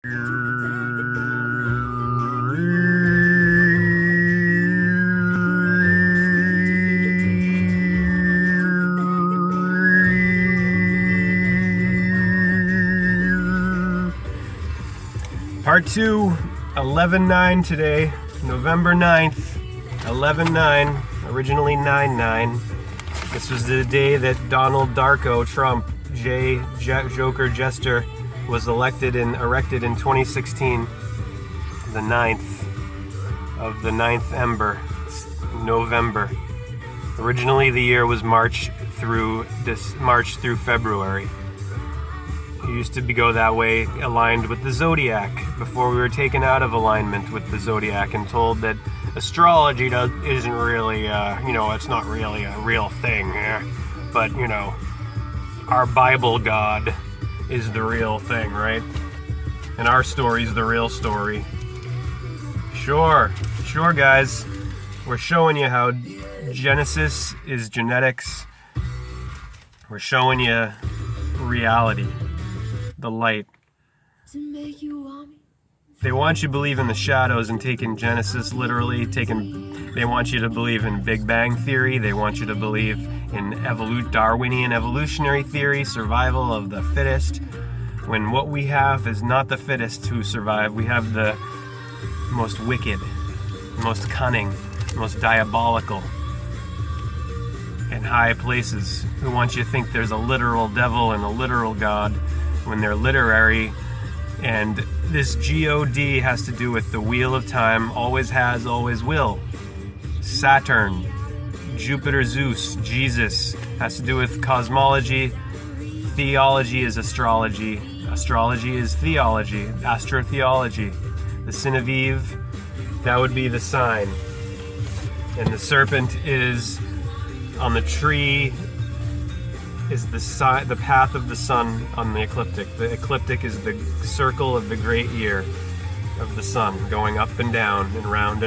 Part 2, 11/9 today, November 9th, 11/9, originally 9/9. This was the day that Donald Darko Trump, Joker Jester, was erected in 2016, the 9th of the 9th ember, November. Originally the year was March through February. It used to go that way, aligned with the zodiac, before we were taken out of alignment with the zodiac and told that astrology isn't really, it's not really a real thing. But, our Bible God is the real thing, right? And our story's the real story. Sure, guys. We're showing you how Genesis is genetics. We're showing you reality. The light. They want you to believe in the shadows and taking Genesis literally. They want you to believe in Big Bang Theory. They want you to believe in Darwinian evolutionary theory, survival of the fittest. When what we have is not the fittest who survive. We have the most wicked, most cunning, most diabolical in high places who want you to think there's a literal devil and a literal God when they're literary. And this God has to do with the wheel of time, always has, always will. Saturn, Jupiter, Zeus, Jesus, has to do with cosmology. Theology is astrology. Astrology is theology, astrotheology. The sin of Eve, that would be the sign. And the serpent is on the tree, is the path of the sun on the ecliptic. The ecliptic is the circle of the great year of the sun, going up and down and round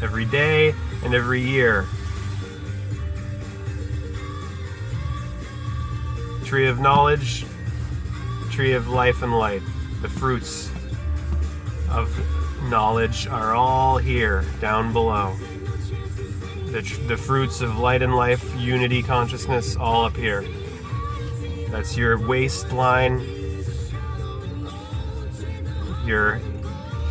every day and every year. Tree of knowledge, tree of life and light. The fruits of knowledge are all here, down below. The fruits of light and life, unity, consciousness, all up here. That's your waistline. Your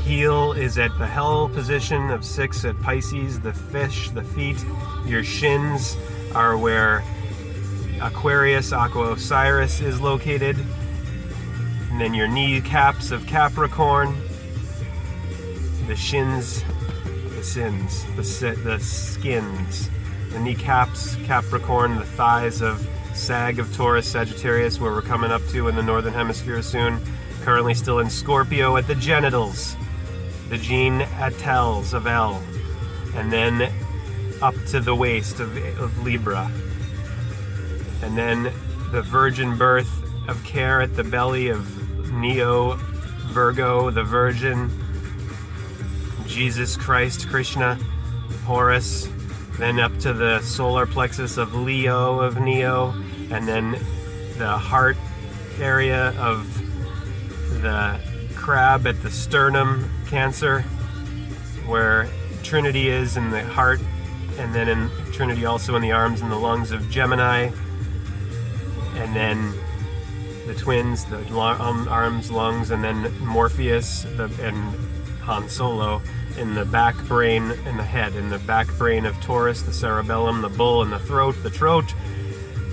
heel is at the hell position of 6 at Pisces, the fish, the feet. Your shins are where Aquarius, Aqua Osiris is located. And then your kneecaps of Capricorn. The shins, the sins, the skins. The kneecaps, Capricorn, the thighs of Sag of Taurus, Sagittarius, where we're coming up to in the Northern Hemisphere soon. Currently still in Scorpio at the genitals. The gene Atels of L. And then up to the waist of Libra. And then the virgin birth of Care at the belly of Neo, Virgo, the Virgin. Jesus Christ, Krishna, Horus. Then up to the solar plexus of Leo, of Neo, and then the heart area of the crab at the sternum, Cancer, where Trinity is in the heart, and then in Trinity also in the arms and the lungs of Gemini, and then the twins, the arms, lungs, and then Morpheus and Han Solo in the back brain and the head, in the back brain of Taurus, the cerebellum, the bull, and the throat,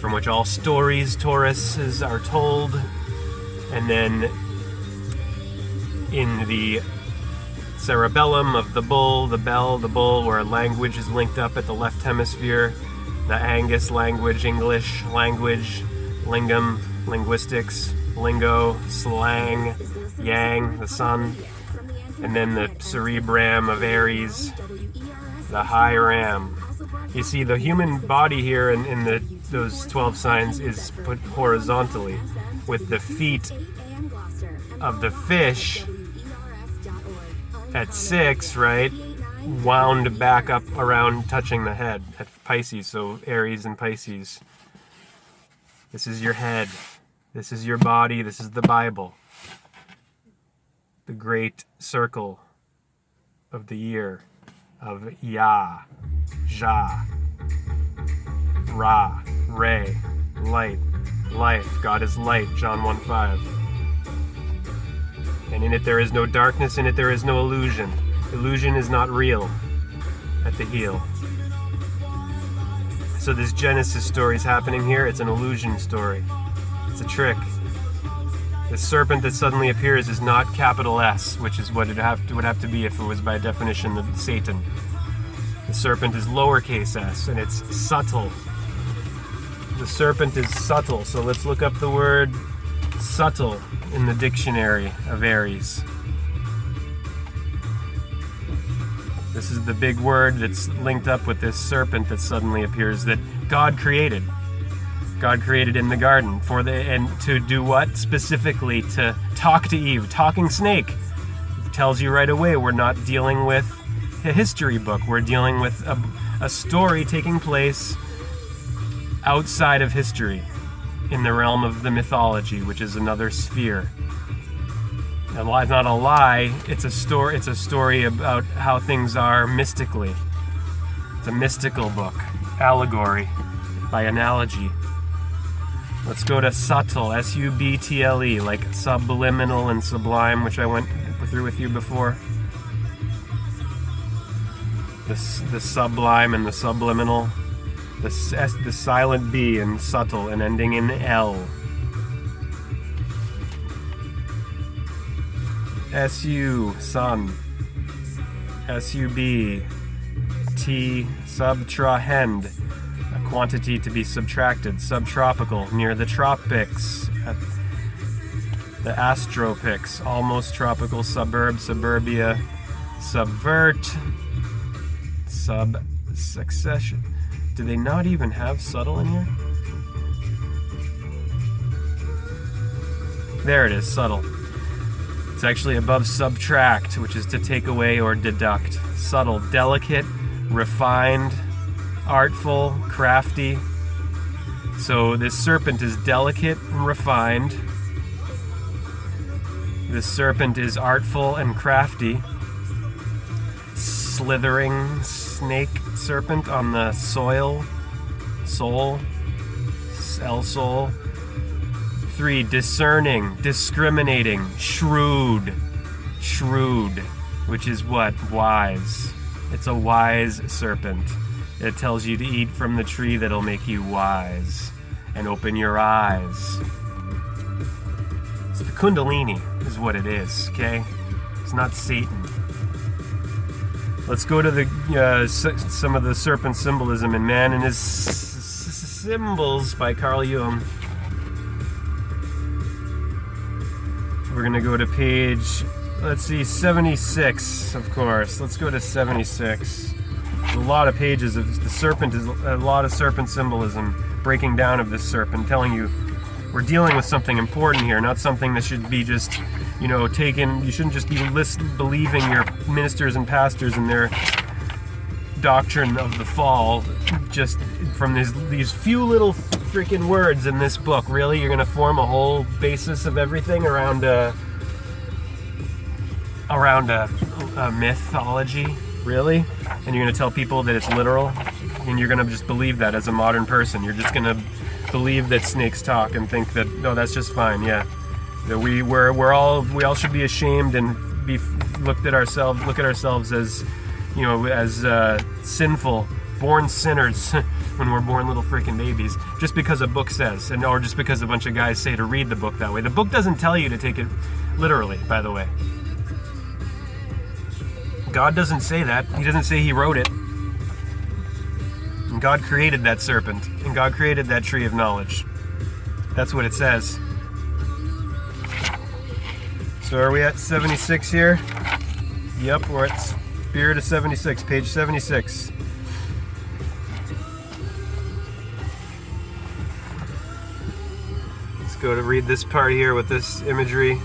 from which all stories Tauruses are told. And then in the cerebellum of the bull, the bell, the bull, where language is linked up at the left hemisphere, the Angus language, English language, lingam, linguistics, lingo, slang, yang, the sun. And then the cerebrum of Aries, the high ram. You see, the human body here in those 12 signs is put horizontally, with the feet of the fish at 6, right, wound back up around touching the head at Pisces, so Aries and Pisces. This is your head. This is your body. This is the Bible. the great circle of the year of Yah, Jah, Ra, Re, light, life. God is light, John 1:5. And in it there is no darkness, in it there is no illusion. Illusion is not real at the heel. So this Genesis story is happening here. It's an illusion story. It's a trick. The serpent that suddenly appears is not capital S, which is what it would have to be if it was by definition the Satan. The serpent is lowercase s, and it's subtle. The serpent is subtle, so let's look up the word subtle in the dictionary of Aries. This is the big word that's linked up with this serpent that suddenly appears that God created. God created in the garden and to do what? Specifically to talk to Eve. Talking snake. It tells you right away we're not dealing with a history book. We're dealing with a story taking place outside of history, in the realm of the mythology, which is another sphere. A lie is not a lie, it's a story about how things are mystically. It's a mystical book, allegory, by analogy. Let's go to subtle, S-U-B-T-L-E, like subliminal and sublime, which I went through with you before. The sublime and the subliminal. The silent B in subtle and ending in L. S-U, sun. S-U-B, T, subtrahend, a quantity to be subtracted. Subtropical, near the tropics. The astropics, almost tropical suburb, suburbia. Subvert, succession. Do they not even have subtle in here? There it is, subtle. It's actually above subtract, which is to take away or deduct. Subtle, delicate, refined, artful, crafty. So this serpent is delicate and refined. This serpent is artful and crafty. Slithering snake serpent on the soul, L-soul. 3, discerning, discriminating, shrewd, which is what? Wise. It's a wise serpent. It tells you to eat from the tree that'll make you wise and open your eyes. So the Kundalini is what it is, okay? It's not Satan. Let's go to the some of the serpent symbolism in Man and His Symbols by Carl Jung. We're going to go to page, let's see, 76, of course. Let's go to 76. There's a lot of pages of the serpent, is a lot of serpent symbolism, breaking down of this serpent, telling you we're dealing with something important here, not something that should be just, taken. You shouldn't just be believing your ministers and pastors and their doctrine of the fall just from these few little freaking words in this book. Really, you're going to form a whole basis of everything around a mythology, really? And you're going to tell people that it's literal, and you're going to just believe that as a modern person. You're just going to believe that snakes talk and think that no, that's just fine. Yeah, that we all should be ashamed and look at ourselves as sinful, born sinners when we're born little freaking babies, just because a book says, or just because a bunch of guys say to read the book that way. The book doesn't tell you to take it literally, by the way. God doesn't say that. He doesn't say He wrote it. And God created that serpent, and God created that tree of knowledge. That's what it says. So are we at 76 here? Yep, we're at Spirit of 76, page 76. Let's go to read this part here with this imagery.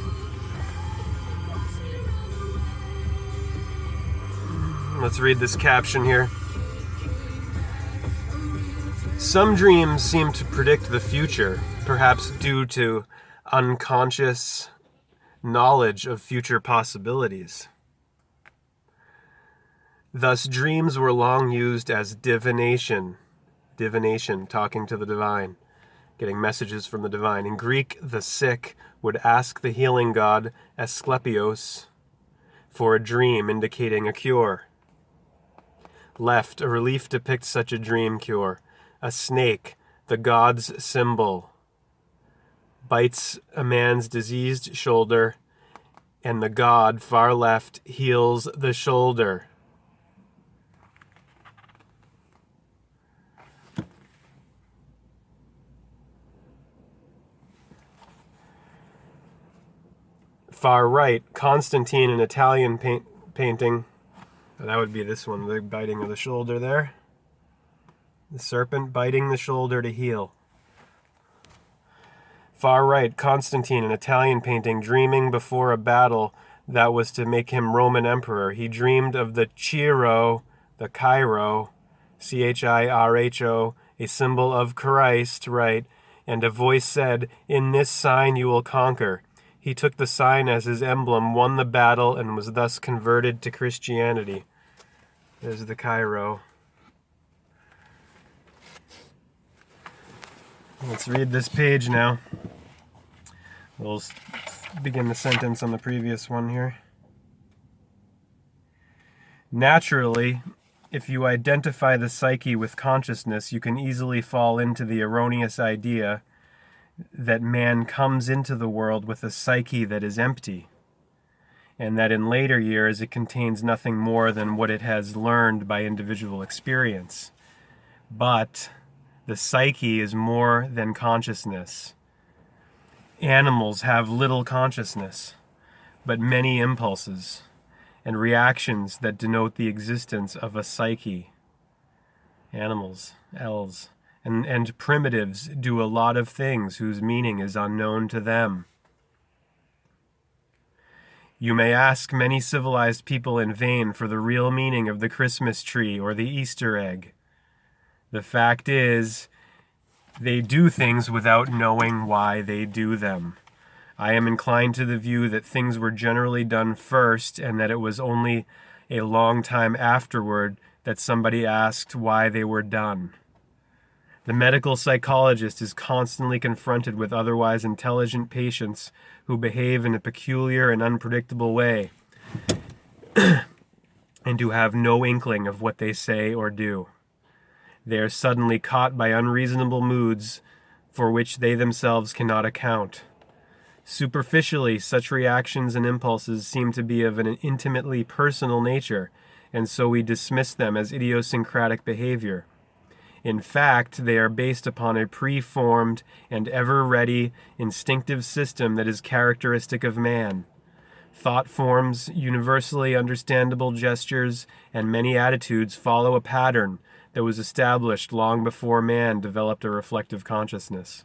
Let's read this caption here. Some dreams seem to predict the future, perhaps due to unconscious knowledge of future possibilities. Thus, dreams were long used as divination, talking to the divine, getting messages from the divine. In Greek, the sick would ask the healing god Asclepios for a dream indicating a cure. Left, a relief depicts such a dream cure. A snake, the god's symbol, bites a man's diseased shoulder, and the god, far left, heals the shoulder. Far right, Constantine, an Italian painting. That would be this one, the biting of the shoulder there. The serpent biting the shoulder to heal. Far right, Constantine, an Italian painting, dreaming before a battle that was to make him Roman emperor. He dreamed of the Chiro, the Cairo, Chirho, a symbol of Christ, right? And a voice said, "In this sign you will conquer." He took the sign as his emblem, won the battle, and was thus converted to Christianity. There's the Cairo. Let's read this page now. We'll begin the sentence on the previous one here. Naturally, if you identify the psyche with consciousness, you can easily fall into the erroneous idea that man comes into the world with a psyche that is empty, and that in later years it contains nothing more than what it has learned by individual experience. But the psyche is more than consciousness. Animals have little consciousness, but many impulses and reactions that denote the existence of a psyche. Animals, elves. And primitives do a lot of things whose meaning is unknown to them. You may ask many civilized people in vain for the real meaning of the Christmas tree or the Easter egg. The fact is, they do things without knowing why they do them. I am inclined to the view that things were generally done first, and that it was only a long time afterward that somebody asked why they were done. The medical psychologist is constantly confronted with otherwise intelligent patients who behave in a peculiar and unpredictable way and who have no inkling of what they say or do. They are suddenly caught by unreasonable moods for which they themselves cannot account. Superficially, such reactions and impulses seem to be of an intimately personal nature, and so we dismiss them as idiosyncratic behavior. In fact, they are based upon a preformed and ever-ready instinctive system that is characteristic of man. Thought forms, universally understandable gestures, and many attitudes follow a pattern that was established long before man developed a reflective consciousness.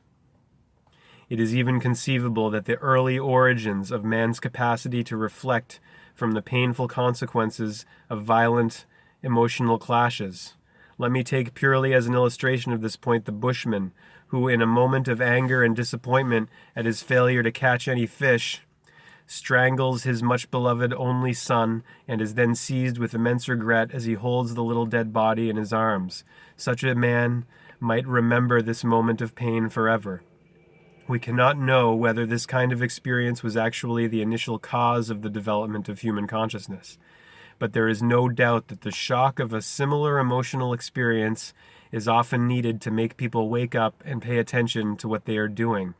It is even conceivable that the early origins of man's capacity to reflect from the painful consequences of violent emotional clashes. Let me take purely as an illustration of this point the bushman, who in a moment of anger and disappointment at his failure to catch any fish, strangles his much-beloved only son, and is then seized with immense regret as he holds the little dead body in his arms. Such a man might remember this moment of pain forever. We cannot know whether this kind of experience was actually the initial cause of the development of human consciousness. But there is no doubt that the shock of a similar emotional experience is often needed to make people wake up and pay attention to what they are doing.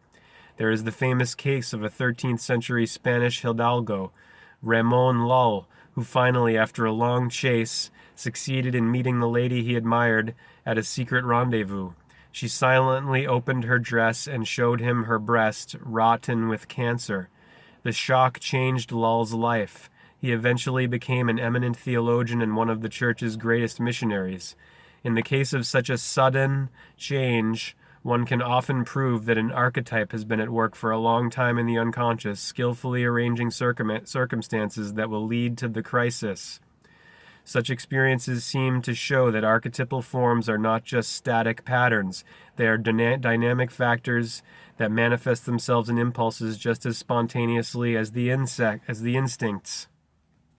There is the famous case of a 13th century Spanish hidalgo, Ramon Lull, who finally, after a long chase, succeeded in meeting the lady he admired at a secret rendezvous. She silently opened her dress and showed him her breast, rotten with cancer. The shock changed Lull's life. He eventually became an eminent theologian and one of the church's greatest missionaries. In the case of such a sudden change, one can often prove that an archetype has been at work for a long time in the unconscious, skillfully arranging circumstances that will lead to the crisis. Such experiences seem to show that archetypal forms are not just static patterns. They are dynamic factors that manifest themselves in impulses just as spontaneously as the instincts.